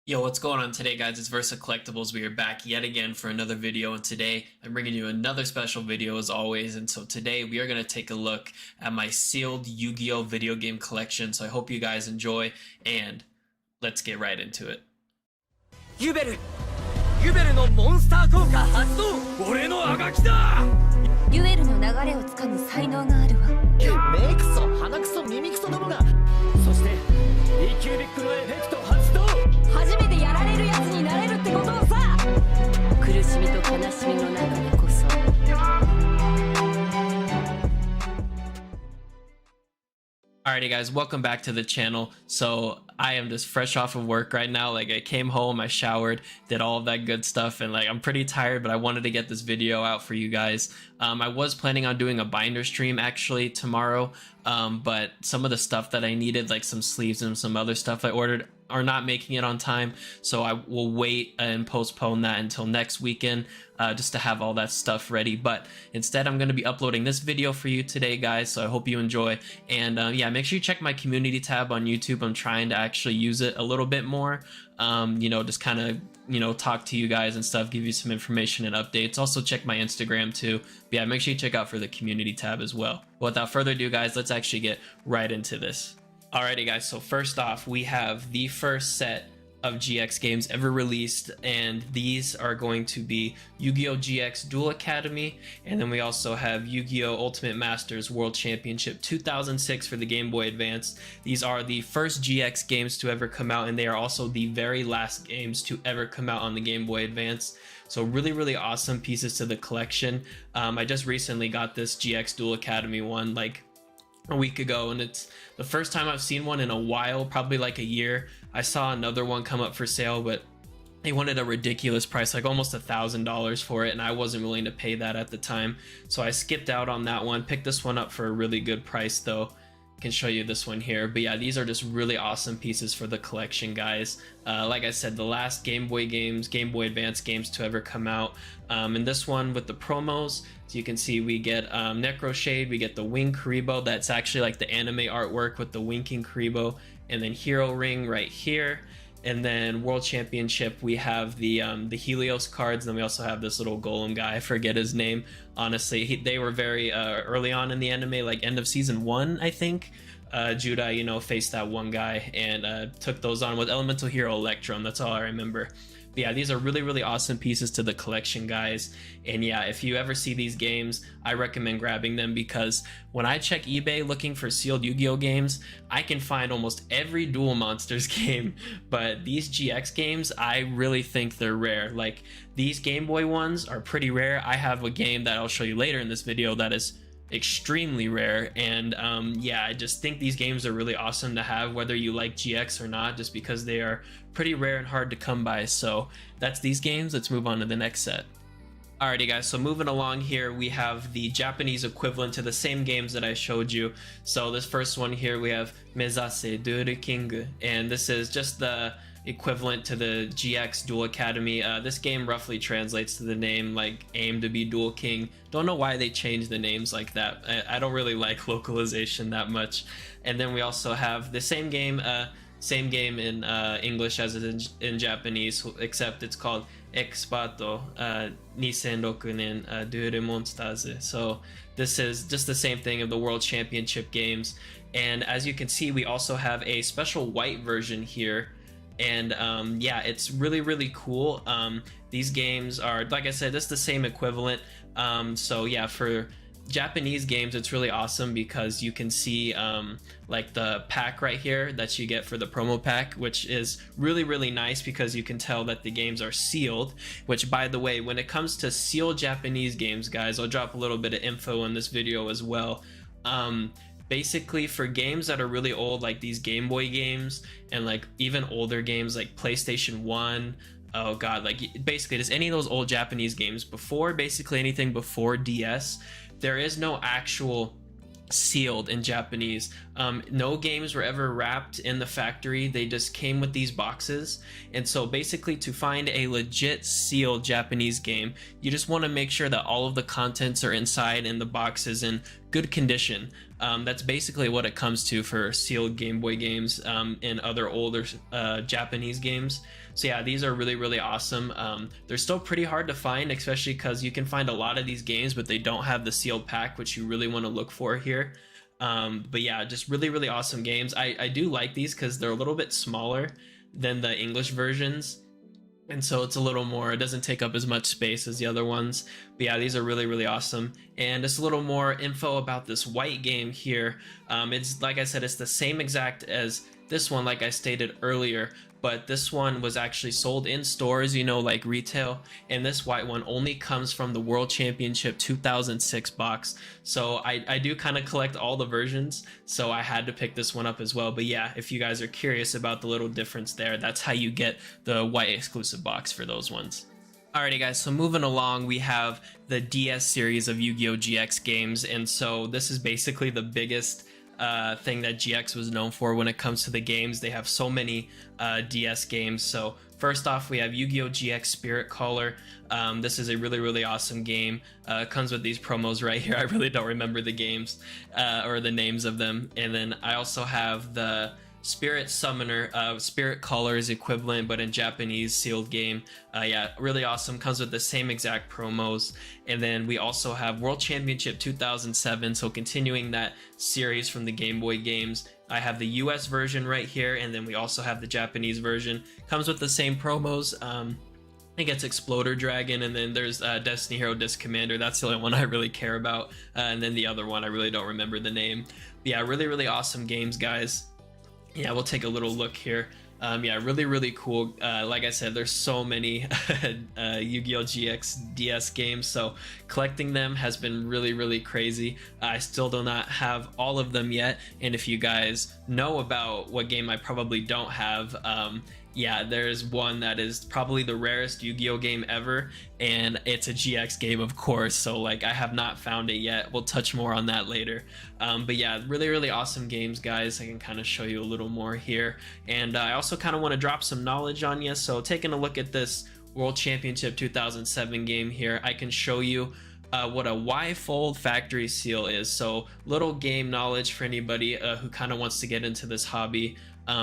Yo, what's going on today, guys? It's VersaaCollectables. We are back yet again for another video, and today I'm bringing you another special video as always. And so today we are going to take a look at my sealed Yu-Gi-Oh video game collection. So I hope you guys enjoy, and let's get right into it. ユベルのモンスター効果発動。俺のあがきだ。ユエルの流れをつかむ才能があるわ。目クソ鼻クソ耳クソどもが。そして E キュービックのエフェクト発動。初めてやられるやつになれるってことをさ。苦しみと悲しみの中でこそ。Alrighty guys, welcome back to the channel. So I am just fresh off of work right now. Like I came home, I showered, did all of that good stuff, and like I'm pretty tired, but I wanted to get this video out for you guys. I was planning on doing a binder stream actually tomorrow, but some of the stuff that I needed, like some sleeves and some other stuff I ordered, are not making it on time, so I will wait and postpone that until next weekend, just to have all that stuff ready. But instead I'm going to be uploading this video for you today, guys, so I hope you enjoy. And yeah, make sure you check my community tab on YouTube. I'm trying to actually use it a little bit more, you know, just kind of, you know, talk to you guys and stuff, give you some information and updates. Also check my Instagram too. But yeah, make sure you check out for the community tab as well. Without further ado, guys, let's actually get right into this. Alrighty guys, so first off, we have the first set of GX games ever released, and these are going to be Yu-Gi-Oh! GX Duel Academy, and then we also have Yu-Gi-Oh! Ultimate Masters World Championship 2006 for the Game Boy Advance. These are the first GX games to ever come out, and they are also the very last games to ever come out on the Game Boy Advance. So really awesome pieces to the collection. I just recently got this GX Duel Academy one like a week ago, and it's the first time I've seen one in a while, probably like a year. I saw another one come up for sale, but they wanted a ridiculous price, like almost $1,000 for it, and I wasn't willing to pay that at the time, so I skipped out on that one. Picked this one up for a really good price though. Can show you this one here. But yeah, these are just really awesome pieces for the collection, guys. Like I said, the last Game Boy games, Game Boy Advance games to ever come out. And this one with the promos, so you can see we get Necro Shade, we get the Wing Karibo, that's actually like the anime artwork with the winking Karibo, and then Hero Ring right here. And then World Championship, we have the Helios cards, and then we also have this little golem guy. I forget his name. Honestly, they were very early on in the anime, like end of season 1, I think. Judah, you know, faced that one guy and took those on with Elemental Hero Electrum. That's all I remember. But yeah, these are really awesome pieces to the collection, guys. And yeah, if you ever see these games, I recommend grabbing them, because when I check eBay looking for sealed Yu-Gi-Oh games, I can find almost every Duel Monsters game, but these GX games, I really think they're rare. Like, these Game Boy ones are pretty rare. I have a game that I'll show you later in this video that is extremely rare, and yeah, I just think these games are really awesome to have, whether you like GX or not, just because they are pretty rare and hard to come by. So that's these games. Let's move on to the next set. Alrighty guys, so moving along here, we have the Japanese equivalent to the same games that I showed you. So this first one here, we have Mezase Duel King, and this is just the equivalent to the GX Duel Academy. This game roughly translates to the name like aim to be Duel King. Don't know why they changed the names like that. I don't really like localization that much. And then we also have the same game in English as it is in Japanese, except it's called Expato 2006年 Duel Monsters. So this is just the same thing of the World Championship games. And as you can see, we also have a special white version here. And yeah, it's really cool. These games are, like I said, it's the same equivalent. So yeah, for Japanese games, it's really awesome because you can see like the pack right here that you get for the promo pack, which is really nice because you can tell that the games are sealed. Which, by the way, when it comes to sealed Japanese games, guys, I'll drop a little bit of info in this video as well. Basically, for games that are really old, like these Game Boy games, and like even older games like PlayStation 1, oh god, like basically just any of those old Japanese games before, basically anything before DS, there is no actual sealed in Japanese. No games were ever wrapped in the factory. They just came with these boxes. And so basically, to find a legit sealed Japanese game, you just want to make sure that all of the contents are inside in the boxes in good condition. That's basically what it comes to for sealed Game Boy games and other older Japanese games. So yeah, these are really awesome. They're still pretty hard to find, especially because you can find a lot of these games, but they don't have the sealed pack, which you really want to look for here. But yeah, just really awesome games. I do like these because they're a little bit smaller than the English versions, and so it's a little more, it doesn't take up as much space as the other ones. But yeah, these are really awesome. And just a little more info about this white game here. It's, like I said, it's the same exact as this one, like I stated earlier, but this one was actually sold in stores, you know, like retail, and this white one only comes from the World Championship 2006 box. So I do kind of collect all the versions, so I had to pick this one up as well. But yeah, if you guys are curious about the little difference there, that's how you get the white exclusive box for those ones. Alrighty guys, so moving along, we have the DS series of Yu-Gi-Oh! GX games, and so this is basically the biggest thing that GX was known for when it comes to the games. They have so many DS games. So first off, we have Yu-Gi-Oh! GX Spirit Caller. This is a really awesome game. It comes with these promos right here. I really don't remember the games or the names of them. And then I also have the Spirit Summoner, Spirit Caller's equivalent, but in Japanese, sealed game. Yeah, really awesome. Comes with the same exact promos. And then we also have World Championship 2007. So continuing that series from the Game Boy games. I have the US version right here, and then we also have the Japanese version. Comes with the same promos. I think it's Exploder Dragon, and then there's Destiny Hero Disc Commander. That's the only one I really care about. And then the other one, I really don't remember the name. But yeah, really awesome games, guys. Yeah, we'll take a little look here. Yeah, really cool. Like I said, there's so many Yu-Gi-Oh! GX DS games, so collecting them has been really crazy. I still do not have all of them yet, and if you guys know about what game I probably don't have, yeah, there's one that is probably the rarest Yu-Gi-Oh! Game ever, and it's a GX game, of course, so like I have not found it yet. We'll touch more on that later. But yeah, really awesome games, guys. I can kind of show you a little more here, and I also kind of want to drop some knowledge on you. So taking a look at this World Championship 2007 game here, I can show you what a Y-fold factory seal is. So little game knowledge for anybody who kind of wants to get into this hobby.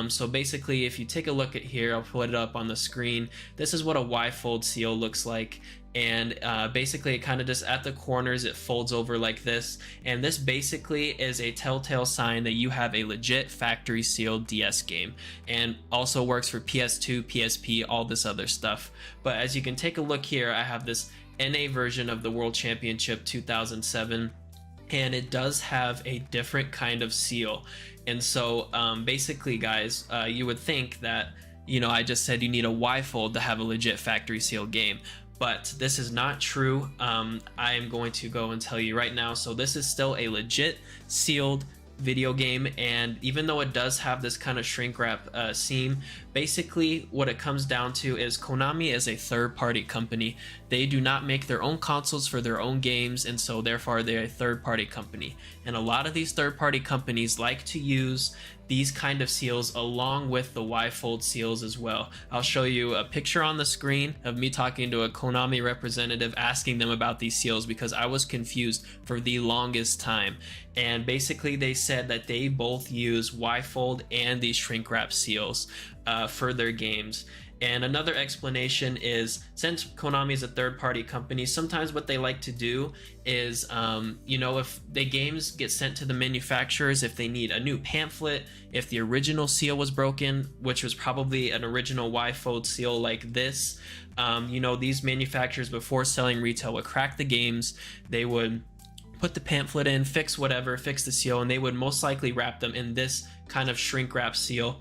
So basically, if you take a look at here, I'll put it up on the screen. This is what a Y-fold seal looks like. And basically, it kind of just at the corners, it folds over like this. And this basically is a telltale sign that you have a legit factory sealed DS game. And also works for PS2, PSP, all this other stuff. But as you can take a look here, I have this NA version of the World Championship 2007. And it does have a different kind of seal. And so basically, guys, you would think that, you know, I just said you need a Y-fold to have a legit factory sealed game. But this is not true. I am going to go and tell you right now. So this is still a legit sealed video game, and even though it does have this kind of shrink wrap seam, basically what it comes down to is Konami is a third-party company. They do not make their own consoles for their own games, and so therefore they're a third-party company. And a lot of these third-party companies like to use these kind of seals along with the Y-fold seals as well. I'll show you a picture on the screen of me talking to a Konami representative asking them about these seals because I was confused for the longest time. And basically they said that they both use Y-fold and these shrink wrap seals for their games. And another explanation is, since Konami is a third-party company, sometimes what they like to do is, you know, if the games get sent to the manufacturers, if they need a new pamphlet, if the original seal was broken, which was probably an original Y-fold seal like this, you know, these manufacturers before selling retail would crack the games, they would put the pamphlet in, fix whatever, fix the seal, and they would most likely wrap them in this kind of shrink wrap seal,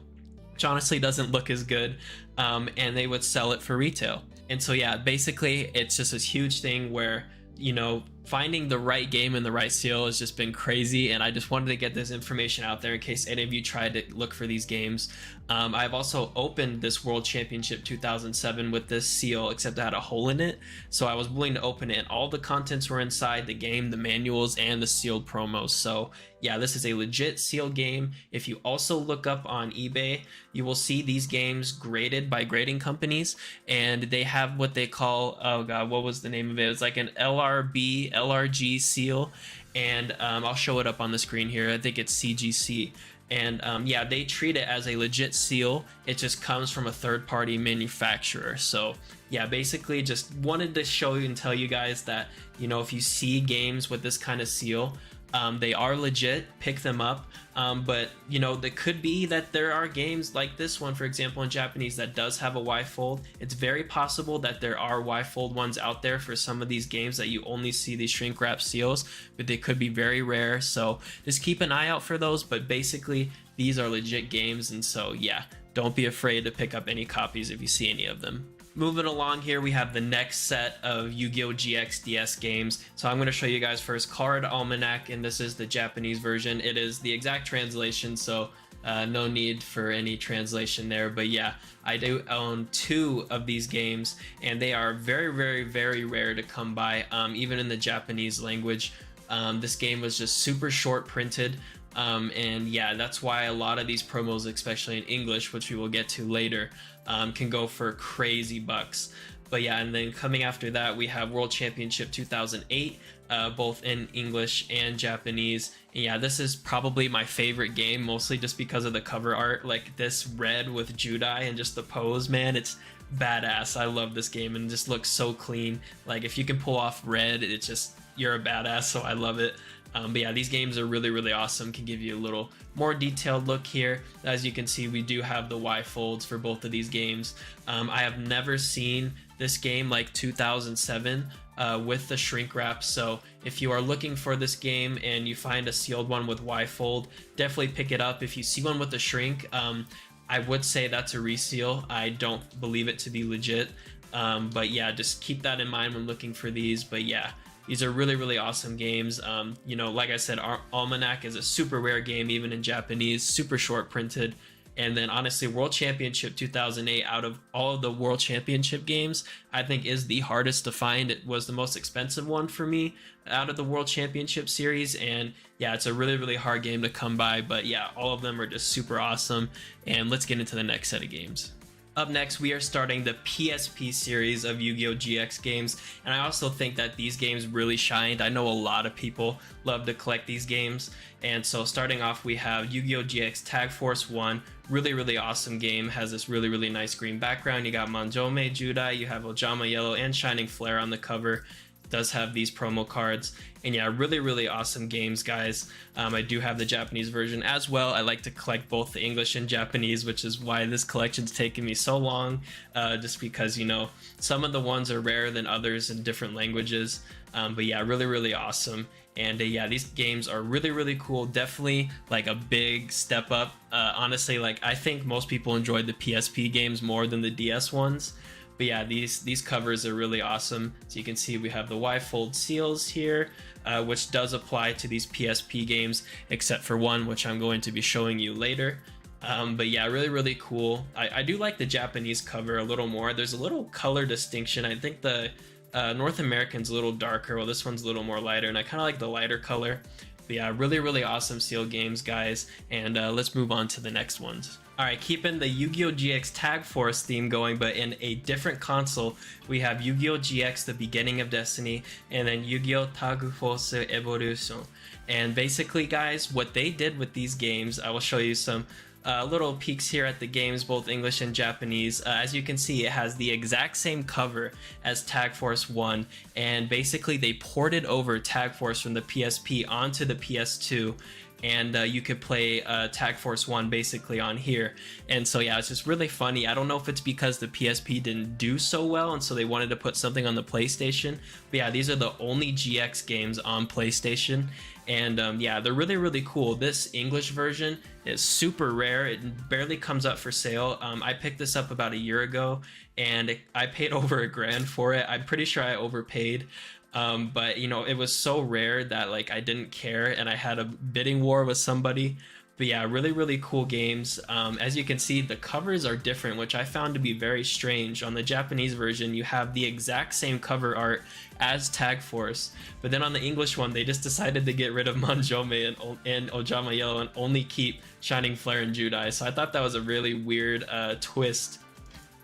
which honestly doesn't look as good, and they would sell it for retail. And so yeah, basically it's just this huge thing where, you know, finding the right game and the right seal has just been crazy, and I just wanted to get this information out there in case any of you tried to look for these games. I've also opened this World Championship 2007 with this seal, except it had a hole in it, so I was willing to open it, and all the contents were inside the game, the manuals and the sealed promos. So yeah, this is a legit sealed game. If you also look up on eBay, you will see these games graded by grading companies, and they have what they call, oh god, what was the name of it? It's like an LRB LRG seal, and I'll show it up on the screen here. I think it's CGC. And yeah, they treat it as a legit seal. It just comes from a third-party manufacturer. So yeah, basically just wanted to show you and tell you guys that, you know, if you see games with this kind of seal, they are legit, pick them up. But you know, it could be that there are games like this one, for example, in Japanese that does have a Y-fold. It's very possible that there are Y-fold ones out there for some of these games that you only see these shrink wrap seals, but they could be very rare. So just keep an eye out for those. But basically, these are legit games, and so yeah, don't be afraid to pick up any copies if you see any of them. Moving along here, we have the next set of Yu-Gi-Oh! GX DS games. So I'm going to show you guys first Card Almanac, and this is the Japanese version. It is the exact translation, so no need for any translation there. But yeah, I do own 2 of these games, and they are very, very, very rare to come by, even in the Japanese language. This game was just super short printed. And yeah, that's why a lot of these promos, especially in English, which we will get to later, can go for crazy bucks. But yeah, and then coming after that, we have World Championship 2008, both in English and Japanese. And yeah, this is probably my favorite game, mostly just because of the cover art. Like this red with Judai and just the pose, man, it's badass. I love this game, and it just looks so clean. Like if you can pull off red, it's just, you're a badass, so I love it. But yeah, these games are really, really awesome. Can give you a little more detailed look here. As you can see, we do have the Y folds for both of these games. I have never seen this game like 2007 with the shrink wrap. So if you are looking for this game and you find a sealed one with Y fold, definitely pick it up. If you see one with the shrink, I would say that's a reseal. I don't believe it to be legit. But yeah, just keep that in mind when looking for these. But yeah, these are really, really awesome games. You know, like I said, Almanac is a super rare game, even in Japanese, super short printed. And then honestly, World Championship 2008, out of all of the World Championship games, I think is the hardest to find. It was the most expensive one for me out of the World Championship series. And yeah, it's a really, really hard game to come by. But yeah, all of them are just super awesome. And let's get into the next set of games. Up next, we are starting the PSP series of Yu-Gi-Oh! GX games, and I also think that these games really shined. I know a lot of people love to collect these games, and so starting off, we have Yu-Gi-Oh! GX Tag Force 1, really, really awesome game, has this really, really nice green background. You got Manjome, Judai, you have Ojama Yellow, and Shining Flare on the cover. Does have these promo cards, and yeah, really, really awesome games, guys. I do have the Japanese version as well. I like to collect both the English and Japanese, which is why this collection's taken me so long, just because, you know, some of the ones are rarer than others in different languages. But yeah, really, really awesome. And yeah, these games are really, really cool. Definitely like a big step up. Honestly, like I think most people enjoyed the PSP games more than the DS ones. But yeah, these covers are really awesome. So you can see we have the Y-fold seals here, which does apply to these PSP games, except for one, which I'm going to be showing you later. But yeah, really, really cool. I do like the Japanese cover a little more. There's a little color distinction. I think the North American's a little darker, while this one's a little more lighter, and I kind of like the lighter color. But yeah, really, really awesome seal games, guys. And let's move on to the next ones. Alright, keeping the Yu-Gi-Oh! GX Tag Force theme going, but in a different console, we have Yu-Gi-Oh! GX The Beginning of Destiny, and then Yu-Gi-Oh! Tag Force Evolution. And basically, guys, what they did with these games, I will show you some little peeks here at the games, both English and Japanese. As you can see, it has the exact same cover as Tag Force 1, and basically they ported over Tag Force from the PSP onto the PS2, and you could play Tag Force 1 basically on here. And so yeah, it's just really funny. I don't know if it's because the PSP didn't do so well and so they wanted to put something on the PlayStation, but yeah, these are the only GX games on PlayStation. And yeah, they're really, really cool. This English version is super rare. It barely comes up for sale. I picked this up about a year ago, and I paid over $1,000 for it. I'm pretty sure I overpaid. But you know, it was so rare that like I didn't care, and I had a bidding war with somebody. But yeah, really, really cool games. As you can see, the covers are different, which I found to be very strange. On the Japanese version, you have the exact same cover art as Tag Force, but then on the English one, they just decided to get rid of Manjome and Ojama Yellow and only keep Shining Flare and Judai. So I thought that was a really weird twist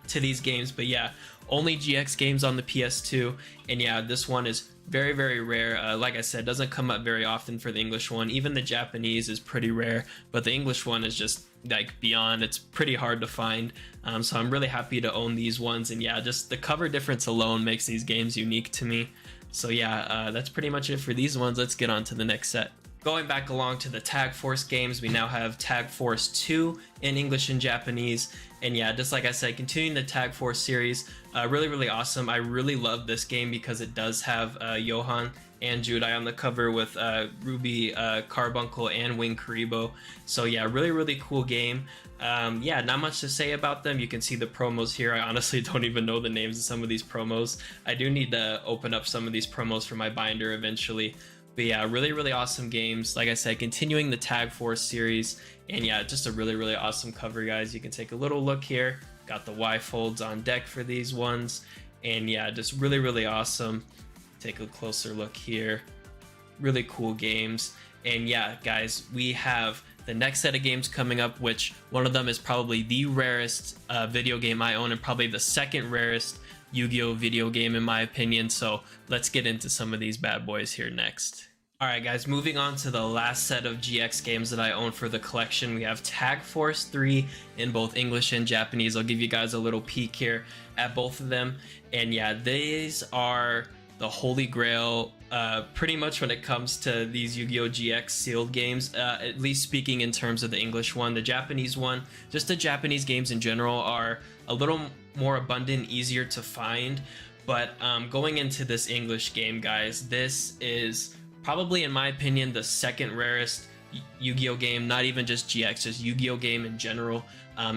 to these games. But yeah, only GX games on the PS2, and yeah, this one is very, very rare. Like I said, doesn't come up very often for the English one. Even the Japanese is pretty rare, but the English one is just like beyond. It's pretty hard to find. So I'm really happy to own these ones. And yeah, just the cover difference alone makes these games unique to me. So yeah, that's pretty much it for these ones. Let's get on to the next set. Going back along to the Tag Force games, we now have Tag Force 2 in English and Japanese. And yeah, just like I said, continuing the Tag Force series, really, really awesome. I really love this game because it does have Johan and Judai on the cover with Ruby Carbuncle and Wing Karibo. So yeah, really, really cool game. Yeah, not much to say about them. You can see the promos here. I honestly don't even know the names of some of these promos. I do need to open up some of these promos for my binder eventually. But yeah, really, really awesome games. Like I said, continuing the Tag Force series. And yeah, just a really, really awesome cover, guys. You can take a little look here. Got the Y folds on deck for these ones. And yeah, just really, really awesome. Take a closer look here. Really cool games. And yeah, guys, we have the next set of games coming up, which one of them is probably the rarest video game I own, and probably the second rarest Yu-Gi-Oh video game in my opinion. So let's get into some of these bad boys here next. Alright guys, moving on to the last set of GX games that I own for the collection. We have Tag Force 3 in both English and Japanese. I'll give you guys a little peek here at both of them. And yeah, these are the holy grail pretty much when it comes to these Yu-Gi-Oh! GX sealed games, at least speaking in terms of the English one. The Japanese one, just the Japanese games in general, are a little more abundant, easier to find. But going into this English game, guys, this is probably, in my opinion, the second rarest Yu-Gi-Oh game, not even just GX, just Yu-Gi-Oh game in general.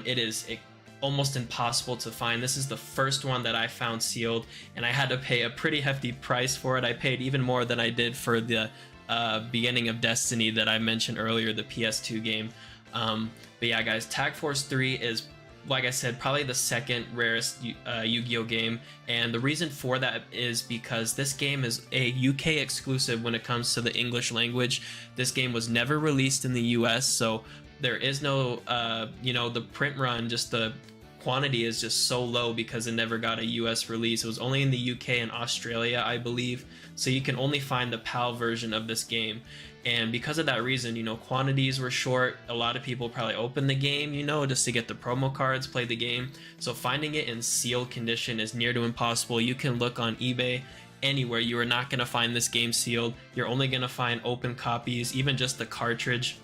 It is almost impossible to find. This is the first one that I found sealed, and I had to pay a pretty hefty price for it. I paid even more than I did for the Beginning of Destiny that I mentioned earlier, the PS2 game. But yeah, guys, Tag Force 3 is, like I said, probably the second rarest Yu-Gi-Oh game, and the reason for that is because this game is a UK exclusive when it comes to the English language. This game was never released in the US, so there is no, you know, the print run, just the quantity is just so low because it never got a US release. It was only in the UK and Australia, I believe, so you can only find the PAL version of this game. And because of that reason, you know, quantities were short. A lot of people probably opened the game, you know, just to get the promo cards, play the game. So finding it in sealed condition is near to impossible. You can look on eBay, anywhere. You are not going to find this game sealed. You're only going to find open copies, even just the cartridge.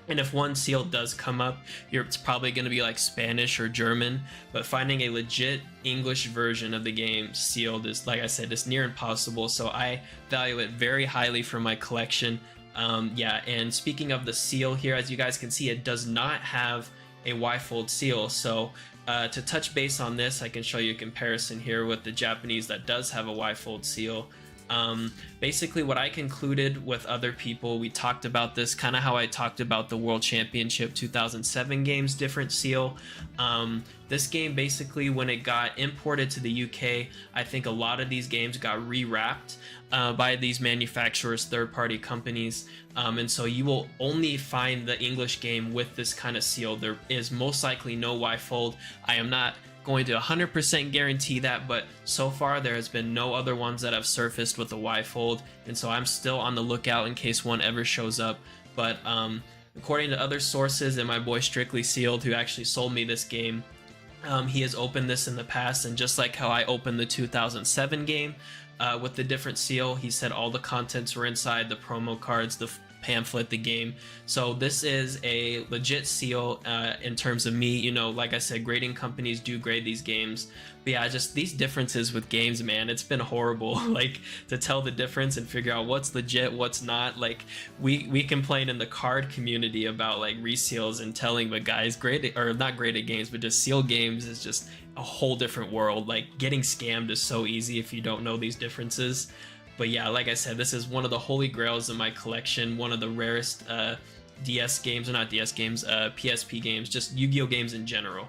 And if one sealed does come up, it's probably going to be like Spanish or German. But finding a legit English version of the game sealed is, like I said, it's near impossible. So I value it very highly for my collection. Yeah, and speaking of the seal here, as you guys can see, it does not have a Y-fold seal. So to touch base on this, I can show you a comparison here with the Japanese that does have a Y-fold seal. Basically what I concluded with other people, we talked about this, kind of how I talked about the World Championship 2007 game's different seal. This game, basically, when it got imported to the UK, I think a lot of these games got rewrapped by these manufacturers, third-party companies, and so you will only find the English game with this kind of seal. There is most likely no Y-fold. I am not going to 100% guarantee that, but so far there has been no other ones that have surfaced with a Y-fold, and so I'm still on the lookout in case one ever shows up. But according to other sources and my boy Strictly Sealed, who actually sold me this game, he has opened this in the past, and just like how I opened the 2007 game with the different seal, he said all the contents were inside, the promo cards, the pamphlet, the game. So this is a legit seal in terms of me. You know, like I said, grading companies do grade these games. But yeah, just these differences with games, man, it's been horrible. Like, to tell the difference and figure out what's legit, what's not. Like, we complain in the card community about like reseals and telling, but guys, graded, or not graded games, but just seal games is just a whole different world. Like, getting scammed is so easy if you don't know these differences. But yeah, like I said, this is one of the holy grails of my collection, one of the rarest DS games, or not DS games, PSP games, just Yu-Gi-Oh games in general.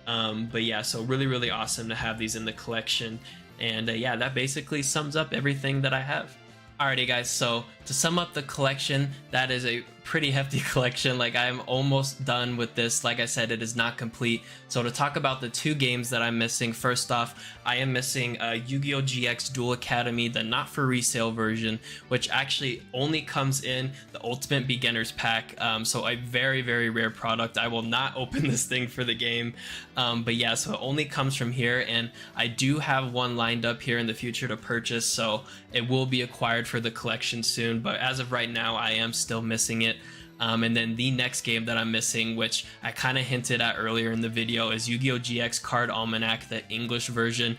But yeah, so really, really awesome to have these in the collection. And yeah, that basically sums up everything that I have. Alrighty guys, so to sum up the collection, that is a pretty hefty collection. Like, I'm almost done with this. Like I said, it is not complete. So to talk about the 2 games that I'm missing, first off, I am missing Yu-Gi-Oh! GX Duel Academy, the not for resale version, which actually only comes in the Ultimate Beginners Pack. So a very, very rare product. I will not open this thing for the game. But yeah, so it only comes from here, and I do have one lined up here in the future to purchase, so it will be acquired for the collection soon. But as of right now, I am still missing it. And then the next game that I'm missing, which I kind of hinted at earlier in the video, is Yu-Gi-Oh! GX Card Almanac, the English version.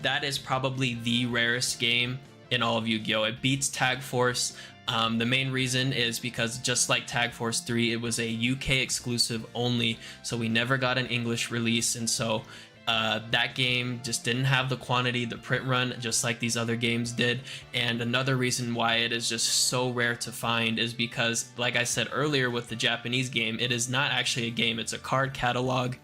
That is probably the rarest game in all of Yu-Gi-Oh! It beats Tag Force. The main reason is because just like Tag Force 3, it was a UK exclusive only, so we never got an English release, and so that game just didn't have the quantity, the print run, just like these other games did. And another reason why it is just so rare to find is because, like I said earlier with the Japanese game, it is not actually a game, it's a card catalog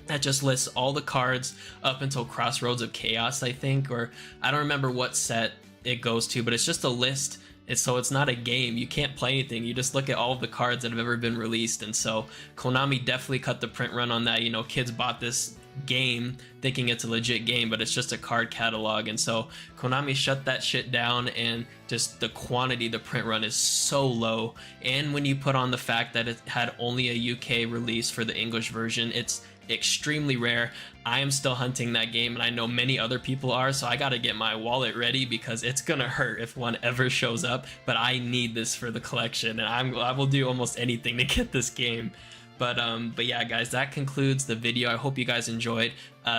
that just lists all the cards up until Crossroads of Chaos, I think, or I don't remember what set it goes to, but it's just a list. So it's not a game, you can't play anything, you just look at all of the cards that have ever been released. And so Konami definitely cut the print run on that. You know, kids bought this game thinking it's a legit game, but it's just a card catalog, and so Konami shut that shit down, and just the quantity, the print run is so low. And when you put on the fact that it had only a UK release for the English version, it's extremely rare. I am still hunting that game, and I know many other people are, so I gotta get my wallet ready because it's gonna hurt if one ever shows up. But I need this for the collection, and I will do almost anything to get this game. But yeah, guys, that concludes the video. I hope you guys enjoyed.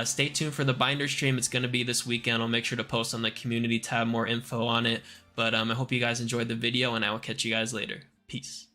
Stay tuned for the binder stream. It's going to be this weekend. I'll make sure to post on the community tab more info on it. But I hope you guys enjoyed the video, and I will catch you guys later. Peace.